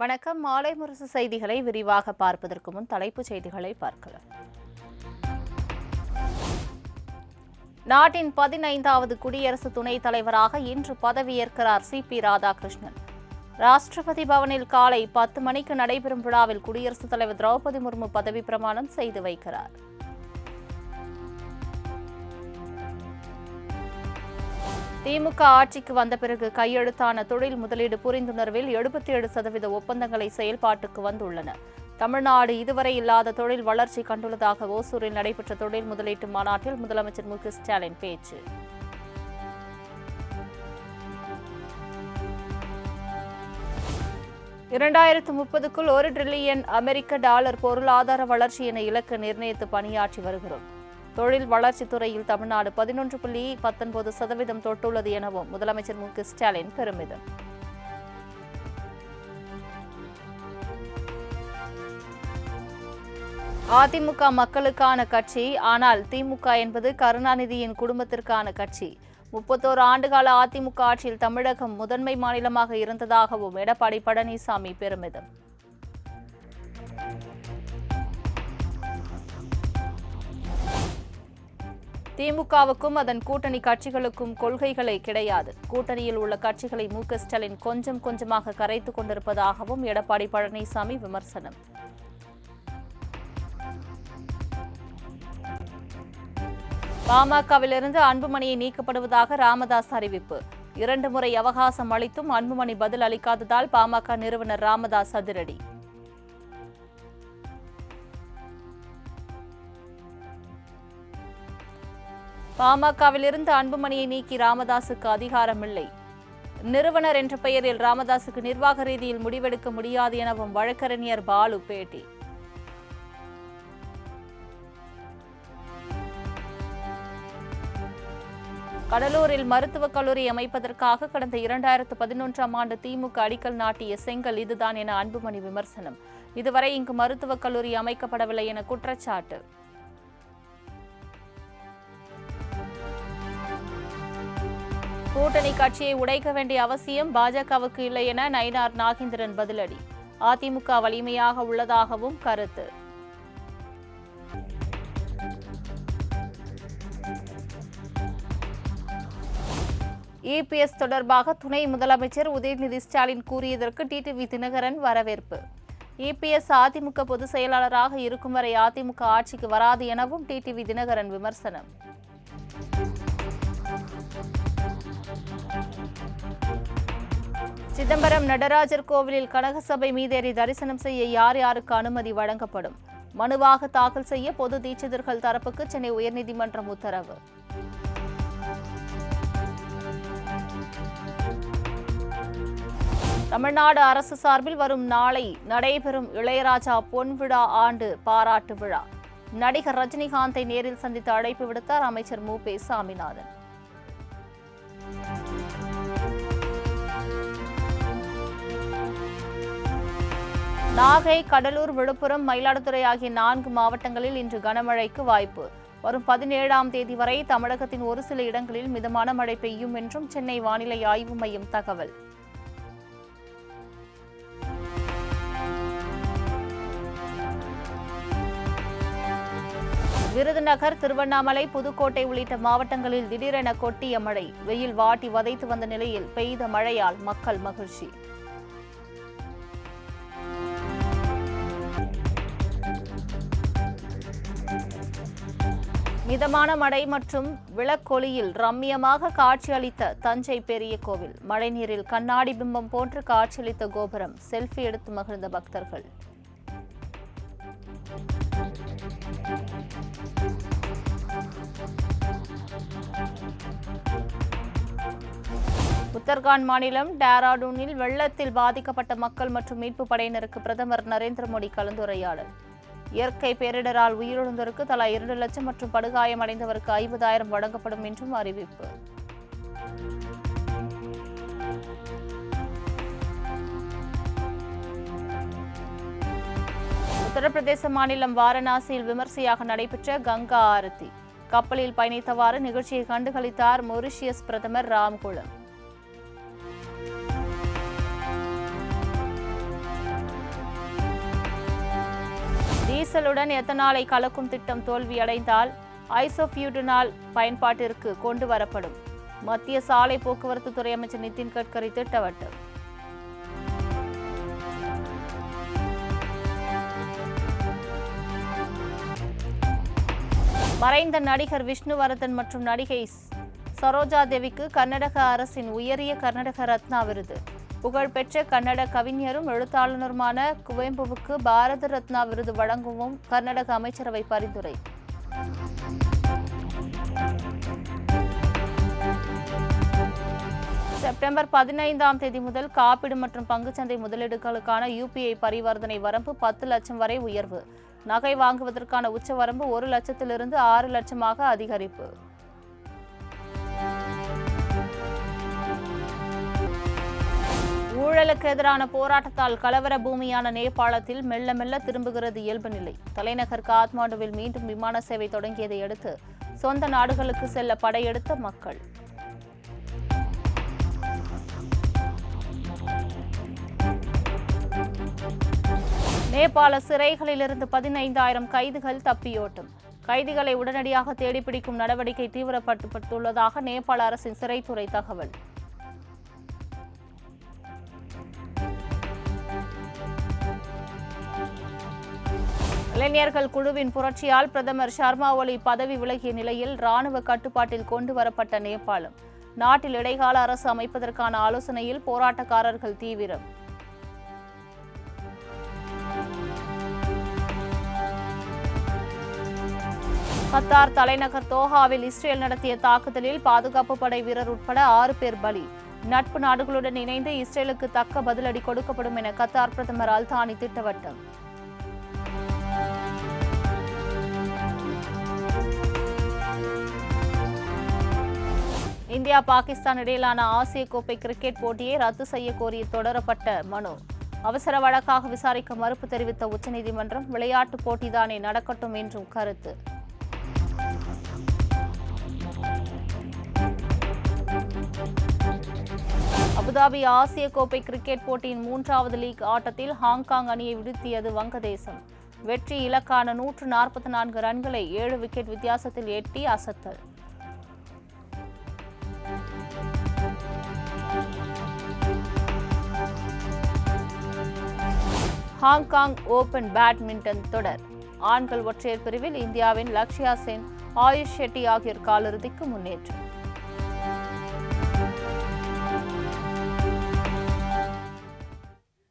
வணக்கம். மாலை முரசு செய்திகளை விரிவாக பார்ப்பதற்கு முன் தலைப்புச் செய்திகளை பார்க்கலாம். நாட்டின் 15வது குடியரசு துணைத் தலைவராக இன்று பதவியேற்கிறார் சி.பி. ராதாகிருஷ்ணன். ராஷ்டிரபதி பவனில் காலை 10 மணிக்கு நடைபெறும் விழாவில் குடியரசுத் தலைவர் திரௌபதி முர்மு பதவி பிரமாணம் செய்து வைக்கிறார். திமுக ஆட்சிக்கு வந்த பிறகு கையெழுத்தான தொழில் முதலீடு புரிந்துணர்வில் 77% ஒப்பந்தங்களை செயல்பாட்டுக்கு வந்துள்ளன. தமிழ்நாடு இதுவரை இல்லாத தொழில் வளர்ச்சி கண்டுள்ளதாக ஓசூரில் நடைபெற்ற தொழில் முதலீட்டு மாநாட்டில் முதலமைச்சர் மு க ஸ்டாலின் பேச்சு. $2030க்குள் $1 டிரில்லியன் அமெரிக்க டாலர் பொருளாதார வளர்ச்சி என இலக்கு நிர்ணயித்து பணியாற்றி வருகிறோம். தொழில் வளர்ச்சித் துறையில் தமிழ்நாடு 11.19% தொட்டுள்ளது எனவும் முதலமைச்சர் மு க ஸ்டாலின் பெருமிதம். அதிமுக மக்களுக்கான கட்சி, ஆனால் திமுக என்பது கருணாநிதியின் குடும்பத்திற்கான கட்சி. 31 ஆண்டுகால அதிமுக ஆட்சியில் தமிழகம் முதன்மை மாநிலமாக இருந்ததாகவும் எடப்பாடி பழனிசாமி பெருமிதம். திமுகவுக்கும் அதன் கூட்டணி கட்சிகளுக்கும் கொள்கைகளே கிடையாது. கூட்டணியில் உள்ள கட்சிகளை மு க ஸ்டாலின் கொஞ்சம் கொஞ்சமாக கரைத்துக் கொண்டிருப்பதாகவும் எடப்பாடி பழனிசாமி விமர்சனம். பாமகவிலிருந்து அன்புமணியை நீக்கப்படுவதாக ராமதாஸ் அறிவிப்பு. 2 முறை அவகாசம் அளித்தும் அன்புமணி பதில் அளிக்காததால் பாமக நிறுவனர் ராமதாஸ் அதிரடி. பாமகவிலிருந்து அன்புமணியை நீக்கி ராமதாசுக்கு அதிகாரமில்லை. நிறுவனர் என்ற பெயரில் ராமதாசுக்கு நிர்வாக ரீதியில் முடிவெடுக்க முடியாது எனவும் வழக்கறிஞர் பாலு பேட்டி. கடலூரில் மருத்துவக் கல்லூரி அமைப்பதற்காக கடந்த 2011ஆம் ஆண்டு திமுக அடிக்கல் நாட்டிய செங்கல் இதுதான் என அன்புமணி விமர்சனம். இதுவரை இங்கு மருத்துவக் கல்லூரி அமைக்கப்படவில்லை என குற்றச்சாட்டு. கூட்டணி கட்சியை உடைக்க வேண்டிய அவசியம் பாஜகவுக்கு இல்லை என நயினார் நாகேந்திரன் பதிலடி. அதிமுக வலிமையாக உள்ளதாகவும் கருத்து. இபிஎஸ் தொடர்பாக துணை முதலமைச்சர் உதயநிதி ஸ்டாலின் கூறியதற்கு டிடிவி தினகரன் வரவேற்பு. இபிஎஸ் அதிமுக பொதுச் செயலாளராக இருக்கும் வரை அதிமுக ஆட்சிக்கு வராது எனவும் டிடிவி தினகரன் விமர்சனம். சிதம்பரம் நடராஜர் கோவிலில் கனகசபை மீதேறி தரிசனம் செய்ய யார் யாருக்கு அனுமதி வழங்கப்படும்? மனுவாக தாக்கல் செய்ய பொது தீட்சிதர்கள் தரப்புக்கு சென்னை உயர்நீதிமன்றம் உத்தரவு. தமிழ்நாடு அரசு சார்பில் வரும் நாளை நடைபெறும் இளையராஜா பொன்விழா ஆண்டு பாராட்டு விழா. நடிகர் ரஜினிகாந்தை நேரில் சந்தித்து அழைப்பு விடுத்தார் அமைச்சர் மு பே சாமிநாதன். நாகை, கடலூர், விழுப்புரம், மயிலாடுதுறை ஆகிய 4 மாவட்டங்களில் இன்று கனமழைக்கு வாய்ப்பு. வரும் 17ஆம் தேதி வரை தமிழகத்தின் ஒரு சில இடங்களில் மிதமான மழை பெய்யும் என்றும் சென்னை வானிலை ஆய்வு மையம் தகவல். விருதுநகர், திருவண்ணாமலை, புதுக்கோட்டை உள்ளிட்ட மாவட்டங்களில் திடீரென கொட்டிய மழை. வெயில் வாட்டி வதைத்து வந்த நிலையில் பெய்த மழையால் மக்கள் மகிழ்ச்சி. மிதமான மழை மற்றும் விளக்கொலியில் ரம்மியமாக காட்சியளித்த தஞ்சை பெரிய கோவில். மழைநீரில் கண்ணாடி பிம்பம் போன்று காட்சியளித்த கோபுரம். செல்ஃபி எடுத்து மகிழ்ந்த பக்தர்கள். உத்தரகாண்ட் மாநிலம் டேராடூனில் வெள்ளத்தில் பாதிக்கப்பட்ட மக்கள் மற்றும் மீட்பு படையினருக்கு பிரதமர் நரேந்திர மோடி கலந்துரையாடல். இயற்கை பேரிடரால் உயிரிழந்தோருக்கு தலா 2 லட்சம் மற்றும் படுகாயமடைந்தவருக்கு 50,000 வழங்கப்படும் என்றும் அறிவிப்பு. உத்தரப்பிரதேச மாநிலம் வாரணாசியில் விமர்சையாக நடைபெற்ற கங்கா ஆரத்தி. கப்பலில் பயணித்தவாறு நிகழ்ச்சியை கண்டுகளித்தார் மொரிஷியஸ் பிரதமர் ராம்குலம். டீசலுடன் எத்தனாலை கலக்கும் திட்டம் தோல்வியடைந்தால் ஐசோபியூட்டனால் பயன்பாட்டிற்கு கொண்டு வரப்படும். மத்திய சாலை போக்குவரத்து துறை அமைச்சர் நிதின் கட்கரி திட்டவட்டம். மறைந்த நடிகர் விஷ்ணுவர்தன் மற்றும் நடிகை சரோஜா தேவிக்கு கர்நாடக அரசின் உயரிய கர்நாடக ரத்னா விருது. புகழ்பெற்ற கன்னட கவிஞரும் எழுத்தாளருமான குவெம்புவுக்கு பாரத ரத்னா விருது வழங்கவும் கர்நாடக அமைச்சரவை பரிந்துரை. செப்டம்பர் 15ஆம் தேதி முதல் காப்பீடு மற்றும் பங்குச்சந்தை முதலீடுகளுக்கான UPI பரிவர்த்தனை வரம்பு 10 லட்சம் வரை உயர்வு. நகை வாங்குவதற்கான உச்சவரம்பு 1 லட்சத்திலிருந்து 6 லட்சமாக அதிகரிப்பு. ஊழலுக்கு எதிரான போராட்டத்தால் கலவர பூமியான நேபாளத்தில் மெல்ல மெல்ல திரும்புகிறது இயல்பு நிலை. தலைநகர் காத்மாண்டுவில் மீண்டும் விமான சேவை தொடங்கியதை அடுத்து சொந்த நாடுகளுக்கு செல்ல படையெடுத்த மக்கள். நேபாள சிறைகளிலிருந்து 15,000 கைதிகள் தப்பியோட்டம். கைதிகளை உடனடியாக தேடிப்பிடிக்கும் நடவடிக்கை தீவிரப்படுத்தப்பட்டுள்ளதாக நேபாள அரசின் சிறைத்துறை தகவல். இளைஞர்கள் குழுவின் புரட்சியால் பிரதமர் சர்மா ஒலி பதவி விலகிய நிலையில் ராணுவ கட்டுப்பாட்டில் கொண்டு வரப்பட்ட நேபாளம். நாட்டில் இடைக்கால அரசு அமைப்பதற்கான ஆலோசனையில் போராட்டக்காரர்கள் தீவிரம். கத்தார் தலைநகர் தோஹாவில் இஸ்ரேல் நடத்திய தாக்குதலில் பாதுகாப்பு படை வீரர் உட்பட 6 பேர் பலி. நட்பு நாடுகளுடன் இணைந்து இஸ்ரேலுக்கு தக்க பதிலடி கொடுக்கப்படும் என கத்தார் பிரதமர் அல்தானி திட்டவட்டம். இந்தியா பாகிஸ்தான் இடையிலான ஆசிய கோப்பை கிரிக்கெட் போட்டியை ரத்து செய்ய கோரி தொடரப்பட்ட மனு அவசர வழக்காக விசாரிக்க மறுப்பு தெரிவித்த உச்சநீதிமன்றம் விளையாட்டு போட்டிதானே நடக்கட்டும் என்றும் கருத்து. அபுதாபி ஆசிய கோப்பை கிரிக்கெட் போட்டியின் 3வது லீக் ஆட்டத்தில் ஹாங்காங் அணியை வீழ்த்தியது வங்கதேசம். வெற்றி இலக்கான 144 ரன்களை 7 விக்கெட் வித்தியாசத்தில் எட்டி அசத்தல். ஹாங்காங் ஓபன் பேட்மிண்டன் தொடர் ஆண்கள் ஒற்றையர் பிரிவில் இந்தியாவின் லக்ஷ்யா சென், ஆயுஷ் ஷெட்டி ஆகியோர் காலிறுதிக்கு முன்னேற்றம்.